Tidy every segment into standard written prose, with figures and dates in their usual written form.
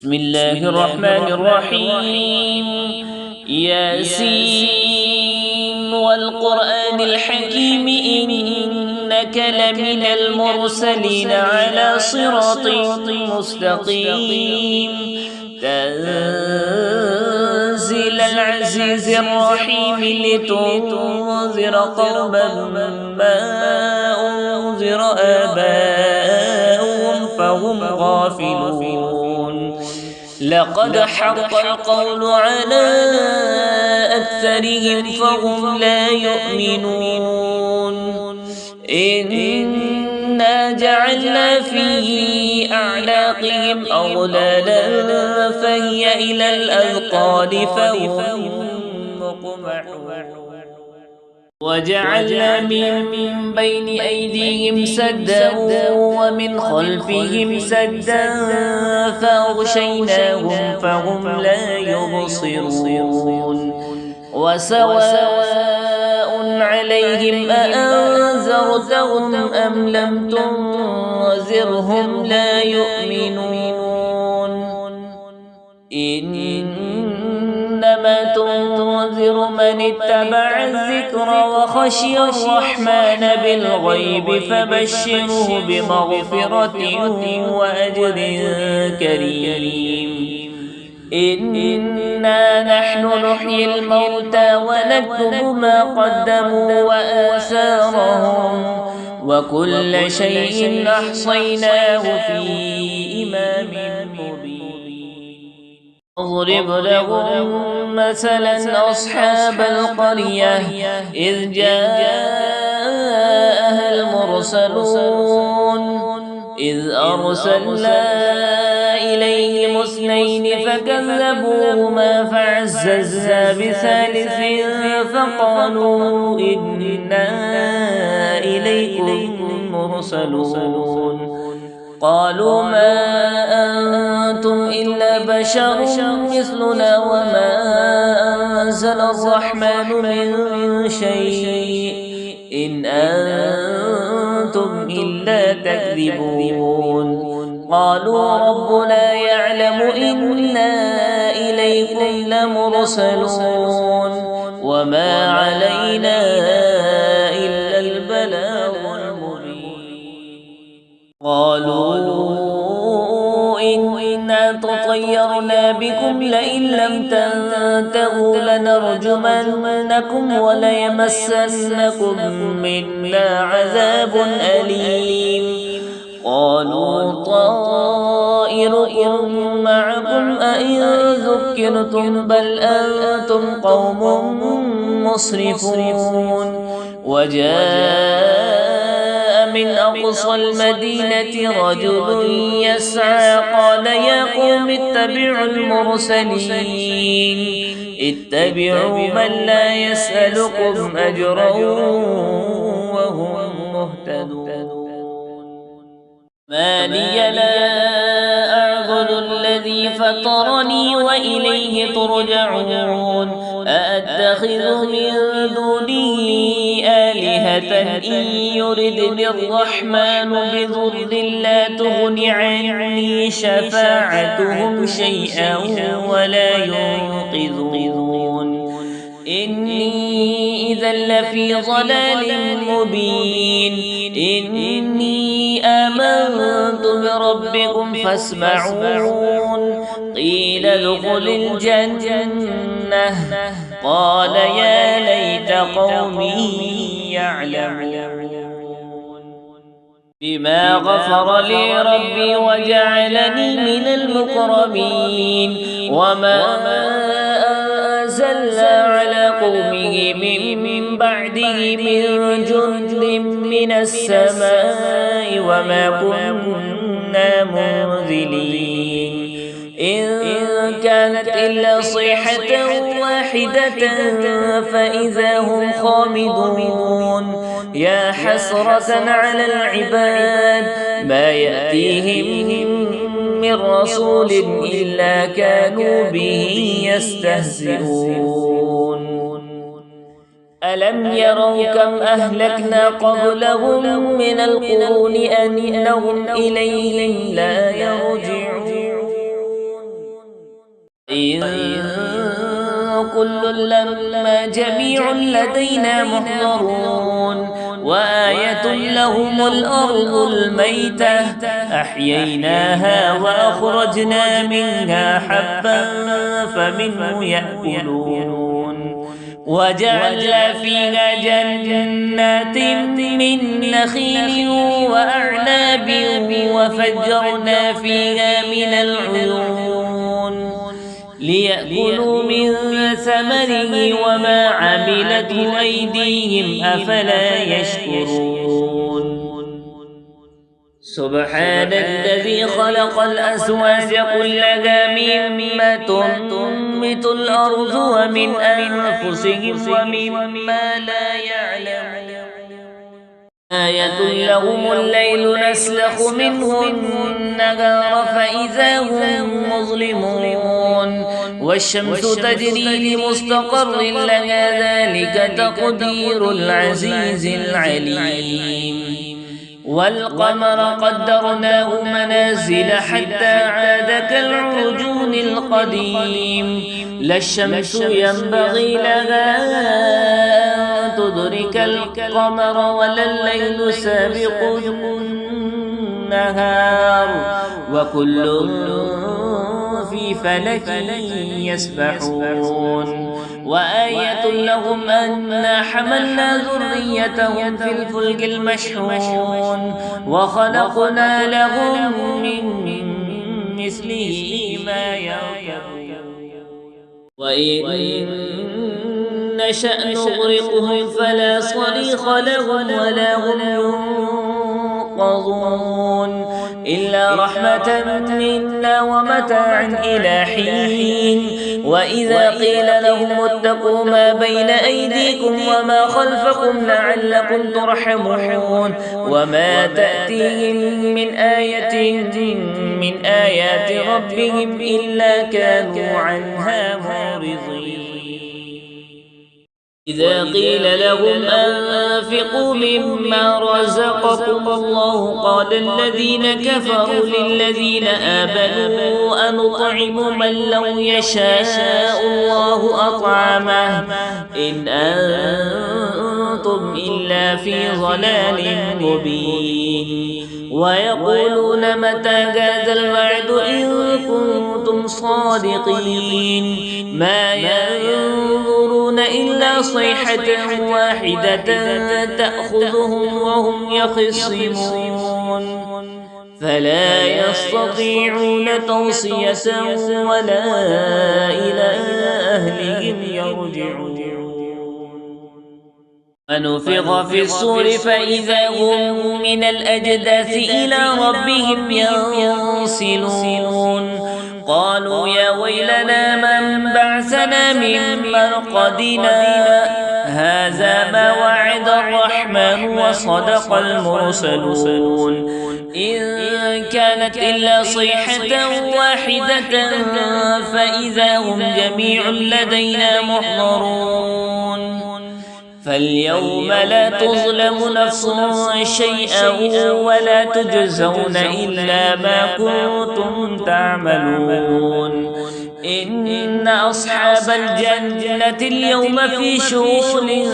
بسم الله الرحمن الرحيم. ياسين والقرآن الحكيم إنك لمن المرسلين على صراط مستقيم. تنزيل العزيز الرحيم لتنذر قوما ما أنذر آباؤهم فهم غافلون. لقد حق القول على أكثرهم فهم لا يؤمنون. إنا جعلنا في أعناقهم أغلالا فهي إلى الأذقان فهم مقمحون. وجعلنا من بين أيديهم سدا ومن خلفهم سدا فأغشيناهم فهم لا يبصرون. وسواء عليهم أأنذرتهم أم لم تنذرهم لا يؤمنون. إنما تنذر من اتبع الذكر وخشي الرحمن بالغيب فبشره بمغفرة وأجر كريم. إنا نحن نحيي الموتى ونكتب ما قدموا وآثارهم وكل شيء أحصيناه في إمام مبين. اضرب لهم مثلا أصحاب القرية إذ جاءها المرسلون إذ أرسلنا إليهم اثنين فكذبوهما فعززنا بثالث فقالوا إنا إليكم مرسلون. قالوا ما أنتم إلا بشر مثلنا وما أنزل الرحمن من شيء إن أنتم إلا تكذبون. قالوا ربنا يعلم إنا إليكم لمرسلون وما علينا إلا البلاغ المبين. قالوا إنا تطيرنا بكم لئن لم تنتهوا لنرجمنكم وليمسنكم منا عذاب أليم. قالوا طائركم معكم أئن ذكرتم بل أنتم قوم مسرفون. وجاء من أقصى المدينة رجل يسعى قال يا قوم اتبعوا المرسلين اتبعوا من لا يسألكم أجرا وهم مهتدون. ما لي لا أعبد الذي فطرني وإليه ترجعون. أأتخذ من دونه آلهة إن يردني الرحمن بضر لا تغن عني شفاعتهم شيئا ولا ينقذون. إني إذا لفي ضلال مبين. إني آمنت بربكم فاسمعون. قيل ادخل الجنة قال يا ليت قومي يعلمون بما غفر لي ربي وجعلني من المكرمين. وما أنزلنا على قومه من بعده من جند من السماء وما كنا منزلين. إن كانت إلا صيحة واحدة فإذا هم خامدون. يا حسرة على العباد ما يأتيهم من رسول إلا كانوا به يستهزئون. ألم يروا كم أهلكنا قبلهم من القرون أنهم إليهم لا يرجعون. إن كل لما جميع لدينا محضرون وآية لهم الأرض الميتة أحييناها وأخرجنا منها حبا فمنه يأكلون وجعلنا فيها جنات من نخيل وأعناب وفجرنا فيها من العيون ليأكلوا من ثمره وما عملته أيديهم أفلا يشكرون سبحان الذي خلق الأزواج كلها مما تنبت الأرض ومن أنفسهم ومما لا يعلمون آية لهم الليل نسلخ منه النهار فإذا هم مظلمون والشمس تجري لمستقر لها ذلك تقدير العزيز العليم والقمر قدرناه منازل حتى عاد كالعرجون القديم لا الشمس ينبغي لها أن تدرك القمر ولا الليل سابق النهار وكل في فلك يسبحون وآية لهم أنا حملنا ذريتهم في الفلك المشحون وخلقنا لهم من مثله ما يركبون وإن نشأ نغرقهم فلا صريخ لهم ولا هم ينقذون إلا رحمة منا ومتاعا إلى حين وإذا قيل لهم اتقوا ما بين أيديكم وما خلفكم لعلكم ترحمون وما تأتيهم من آية من آيات ربهم إلا كانوا عنها معرضين إذا قيل لهم أنفقوا مما رزقكم الله قال الذين كفروا للذين آمنوا أنطعم من لو يشاء الله أطعمه إن أنتم إلا في ضلال مبين ويقولون متى هذا الوعد إن كنتم صادقين ما ينظرون إلا صيحة واحدة تأخذهم وهم يخصمون فلا يستطيعون توصية ولا إلى أهلهم يرجعون ونفخ في الصور فإذا هم من الأجداث إلى ربهم ينسلون قالوا يا ويلنا من بعثنا من مرقدنا هذا ما وعد الرحمن وصدق المرسلون إن كانت إلا صيحة واحدة فإذا هم جميع لدينا محضرون فاليوم لا تظلم نفس شيئا ولا تجزون إلا ما كنتم تعملون إن أصحاب الجنة اليوم في شغل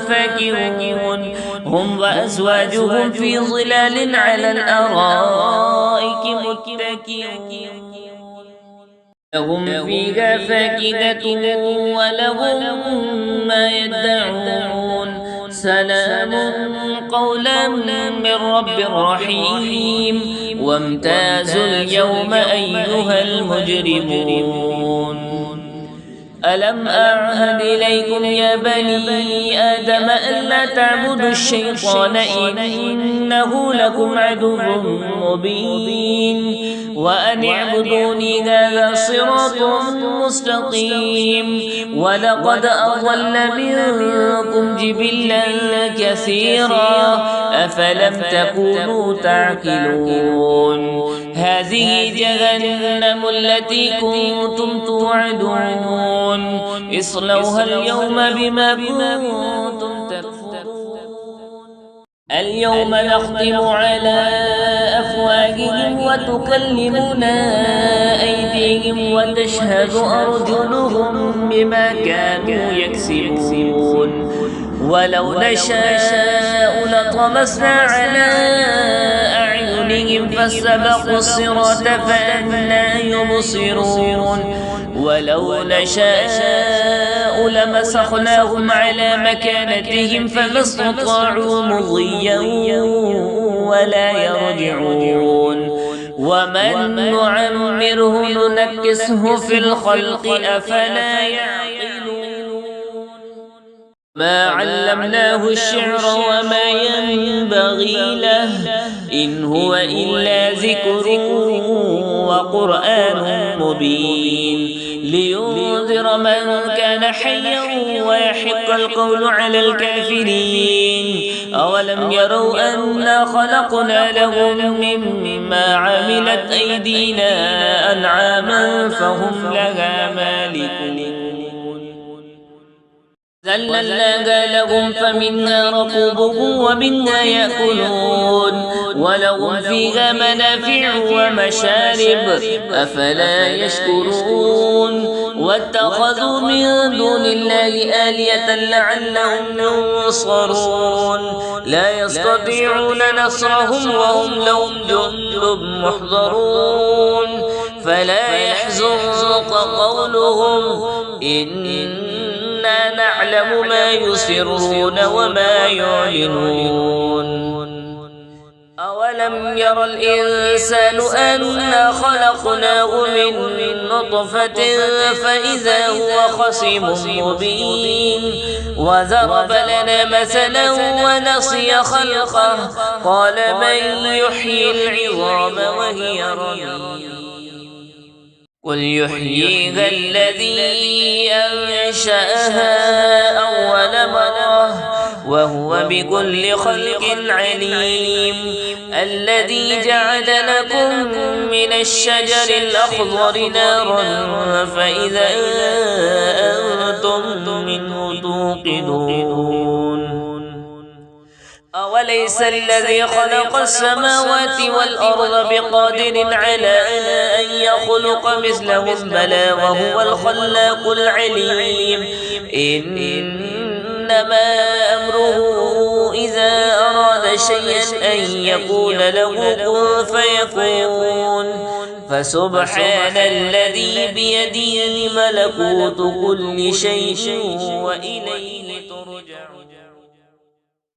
فاكهون هم وأزواجهم في ظلال على الأرائك متكئون لهم فيها فاكهة ولهم ما يدعون سلام قولا من رب رحيم وامتازوا اليوم أيها المجرمون ألم أعهد إليكم يا بني آدم ألا تعبدوا الشيطان إنه لكم عدو مبين وأن اعبدوني هذا صراط مستقيم ولقد أضل منكم جبلا كثيرا أفلم تكونوا تعقلون هذه جهنم التي كنتم توعدون اصلوها اليوم بما كنتم تكفرون اليوم نختم على أفواههم وتكلمنا أيديهم وتشهد أرجلهم بما كانوا يكسبون ولو نشاء لطمسنا على أعينهم فاستبقوا الصراط فأنى يبصرون ولو نشاء لمسخناهم على مكانتهم فما استطاعوا مضيا ولا يرجعون ومن نعمره ننكسه في الخلق أفلا يعقلون ما علمناه الشعر وما ينبغي له إن هو إلا ذكر وقرآن مبين لينذر من كان حيا ويحق القول على الكافرين أولم يروا أنا خلقنا لهم مما عملت أيدينا أنعاما فهم لها مالكون ذللناها لهم فمنها ركوبهم ومنها يأكلون ولهم فيها منافع ومشارب أفلا يشكرون واتخذوا من دون الله آلية لعلهم ينصرون لا يستطيعون نصرهم وهم لهم جند محضرون فلا يحزنك قولهم إنا نعلم ما يسرون وما يعلنون أولم ير الإنسان أنا خلقناه من نطفة فإذا هو خصيم مبين وضرب لنا مثلا ونسي خلقه قال من يحيي العظام وهي رميم قل يحييها الذي أنشأها أول مرة وهو بكل خلق عليم الذي جعل لكم من الشجر الأخضر نارا فإذا أنتم منه توقدون أوليس الذي خلق السماوات والأرض بقادر على أن يخلق مثلهم بلى وهو الخلاق العليم إنما أمره إذا أراد شيئا أن يقول له كن فيكون فسبحان الذي بيده ملكوت كل شيء وإليه ترجعون